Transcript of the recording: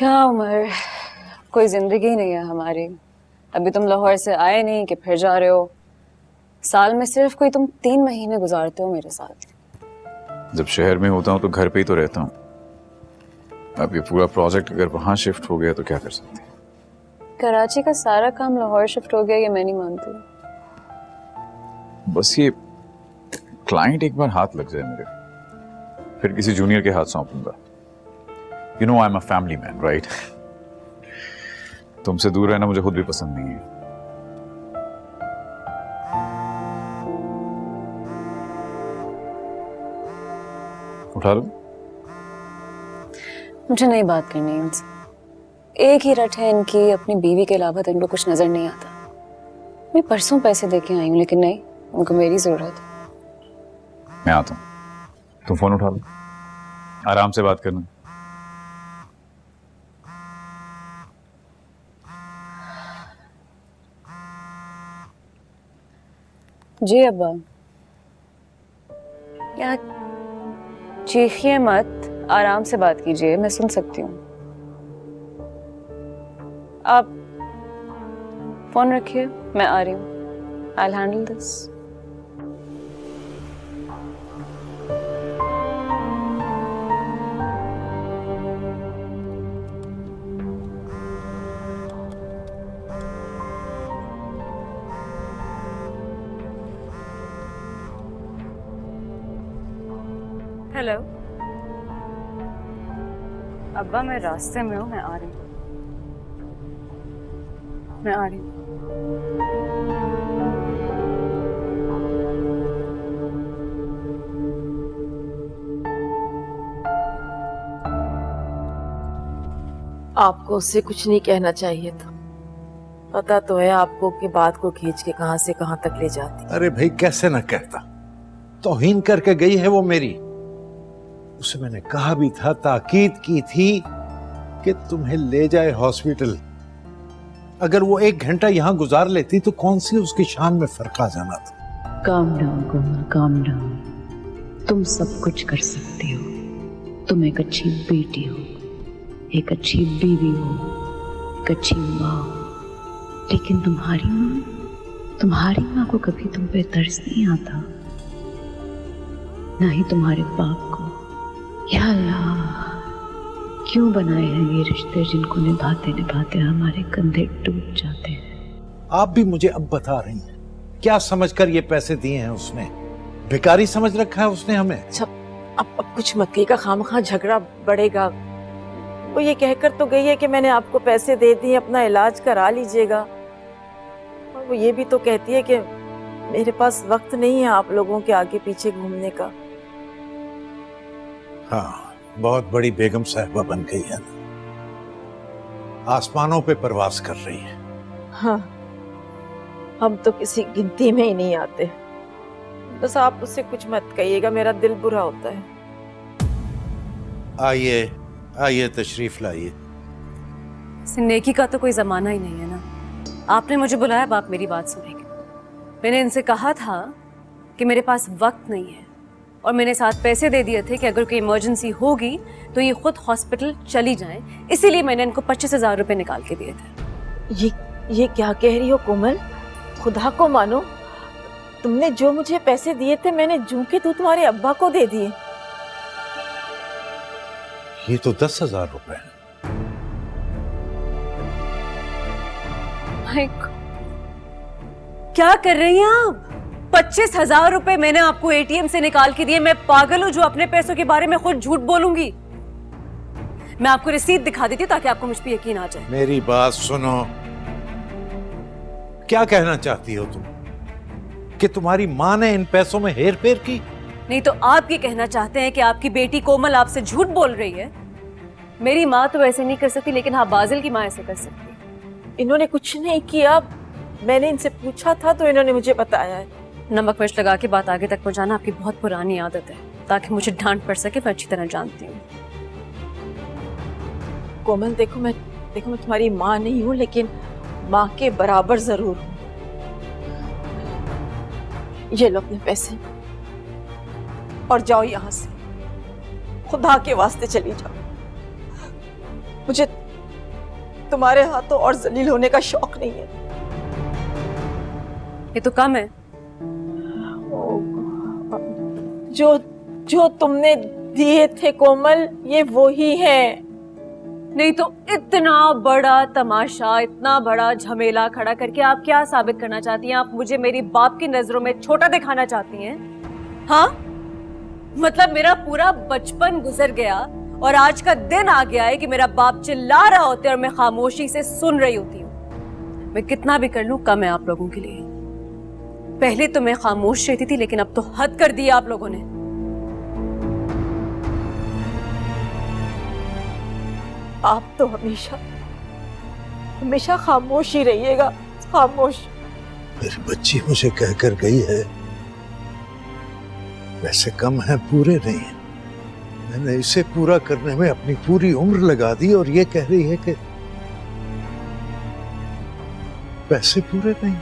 क्या उम्र, कोई जिंदगी नहीं है हमारी। अभी तुम लाहौर से आए नहीं कि फिर जा रहे हो। साल में सिर्फ कोई तुम 3 महीने गुजारते हो मेरे साथ। जब शहर में होता हूँ तो घर पे ही तो रहता हूँ। अब ये पूरा प्रोजेक्ट अगर वहां शिफ्ट हो गया तो क्या कर सकते हैं। कराची का सारा काम लाहौर शिफ्ट हो गया, ये मैं नहीं मानती। बस ये क्लाइंट एक बार हाथ लग जाए मेरे, फिर किसी जूनियर के हाथ सौंपूंगा। You know I am a family man, right? तुमसे दूर रहना मुझे खुद भी पसंद नहीं है। उठा लो। मुझे नहीं बात करनी इनसे। एक ही रट है इनकी, अपनी बीवी के अलावा तो इनको कुछ नजर नहीं आता। मैं परसों पैसे देके आई हूँ, लेकिन नहीं, उनको मेरी जरूरत है। मैं आता हूँ, तुम फोन उठा लो, आराम से बात करना। जी अब्बा। या चीखिए मत, आराम से बात कीजिए, मैं सुन सकती हूँ। आप फोन रखिए, मैं आ रही हूँ। I'll handle this. हेलो अब्बा, मैं रास्ते में हूँ, मैं आ रही हूँ। मैं आ रही हूँ। आपको उससे कुछ नहीं कहना चाहिए था। पता तो है आपको कि बात को खींच के कहां से कहां तक ले जाती। अरे भाई, कैसे ना कहता। तौहीन करके गई है वो मेरी। उसे मैंने कहा भी था, ताकीद की थी कि तुम्हें ले जाए हॉस्पिटल। अगर वो 1 घंटा यहां गुजार लेती तो कौन सी उसकी शान में फर्क आ जाना था। काम डाउन कोमल, काम डाउन। तुम सब कुछ कर सकती हो। तुम एक अच्छी बेटी हो, एक अच्छी बीवी हो, एक अच्छी माँ हो। लेकिन तुम्हारी माँ को कभी तुम पे तरस नहीं आता, ना ही तुम्हारे बाप को। या अल्लाह, क्यों बनाए हैं ये रिश्ते जिनको निभाते निभाते हमारे कंधे टूट जाते हैं। आप भी मुझे अब बता रही हैं, क्या समझकर ये पैसे दिए हैं उसने? भिखारी समझ रखा है उसने हमें। अच्छा, अब कुछ मत कहिएगा, खामखा झगड़ा बढ़ेगा। वो ये कहकर तो गई है कि मैंने आपको पैसे दे दिए, अपना इलाज करा लीजिएगा। और वो ये भी तो कहती है कि मेरे पास वक्त नहीं है आप लोगों के आगे पीछे घूमने का। हाँ, बहुत बड़ी बेगम साहिबा बन गई है ना, आसमानों पे परवास कर रही है। हाँ, हम तो किसी गिनती में ही नहीं आते। बस आप उससे कुछ मत कहिएगा, मेरा दिल बुरा होता है। आइए आइए, तशरीफ लाइए। नेकी का तो कोई जमाना ही नहीं है ना। आपने मुझे बुलाया, अब आप मेरी बात सुनेंगे। मैंने इनसे कहा था कि मेरे पास वक्त नहीं है, और मैंने साथ पैसे दे दिए थे कि अगर कोई इमरजेंसी होगी तो ये खुद हॉस्पिटल चली जाएं। इसीलिए मैंने इनको 25,000 रुपए निकाल के दिए थे। ये क्या कह रही हो कोमल? खुदा को मानो, तुमने जो मुझे पैसे दिए थे मैंने जूं के तू तुम्हारे अब्बा को दे दिए। ये तो 10,000 रुपए हैं। क्या कर रही हैं आप? 25,000 रुपए मैंने आपको एटीएम से निकाल के दिए। मैं पागल हूं जो अपने पैसों के बारे में खुद झूठ बोलूंगी? मैं आपको रसीद दिखा देती हूँ ताकि आपको मुझ पे यकीन आ जाए। मेरी बात सुनो, क्या कहना चाहती हो तुम? कि तुम्हारी माँ ने इन पैसों में हेर फेर की? नहीं तो आप ये कहना चाहते हैं कि आपकी बेटी कोमल आपसे झूठ बोल रही है? मेरी माँ तो ऐसे नहीं कर सकती, लेकिन हाँ, बाजिल की माँ ऐसे कर सकती है। इन्होंने कुछ नहीं किया, मैंने इनसे पूछा था तो इन्होंने मुझे बताया है। नमक मिर्च लगा के बात आगे तक पहुंचाना आपकी बहुत पुरानी आदत है, ताकि मुझे डांट पड़ सके। मैं अच्छी तरह जानती हूँ। कोमल, देखो मैं तुम्हारी माँ नहीं हूँ, लेकिन माँ के बराबर जरूर हूँ। ये लो अपने पैसे और जाओ यहाँ से। खुदा के वास्ते चली जाओ। तुम्हारे हाथों और जलील होने का शौक नहीं है। ये तो कम है। जो जो तुमने दिए थे कोमल, ये वो ही है। नहीं तो इतना बड़ा तमाशा, इतना बड़ा झमेला खड़ा करके आप क्या साबित करना चाहती हैं? आप मुझे मेरी बाप की नजरों में छोटा दिखाना चाहती हैं? हाँ, मतलब मेरा पूरा बचपन गुजर गया और आज का दिन आ गया है कि मेरा बाप चिल्ला रहा होता है और मैं खामोशी से सुन रही होती हूँ। मैं कितना भी कर लूं कम है आप लोगों के लिए। पहले तो मैं खामोश रहती थी, लेकिन अब तो हद कर दी आप लोगों ने। आप तो हमेशा हमेशा खामोश ही रहिएगा, खामोश। मेरी बच्ची मुझे कहकर गई है, वैसे कम है, पूरे नहीं है। मैंने इसे पूरा करने में अपनी पूरी उम्र लगा दी और ये कह रही है कि पैसे पूरे नहीं।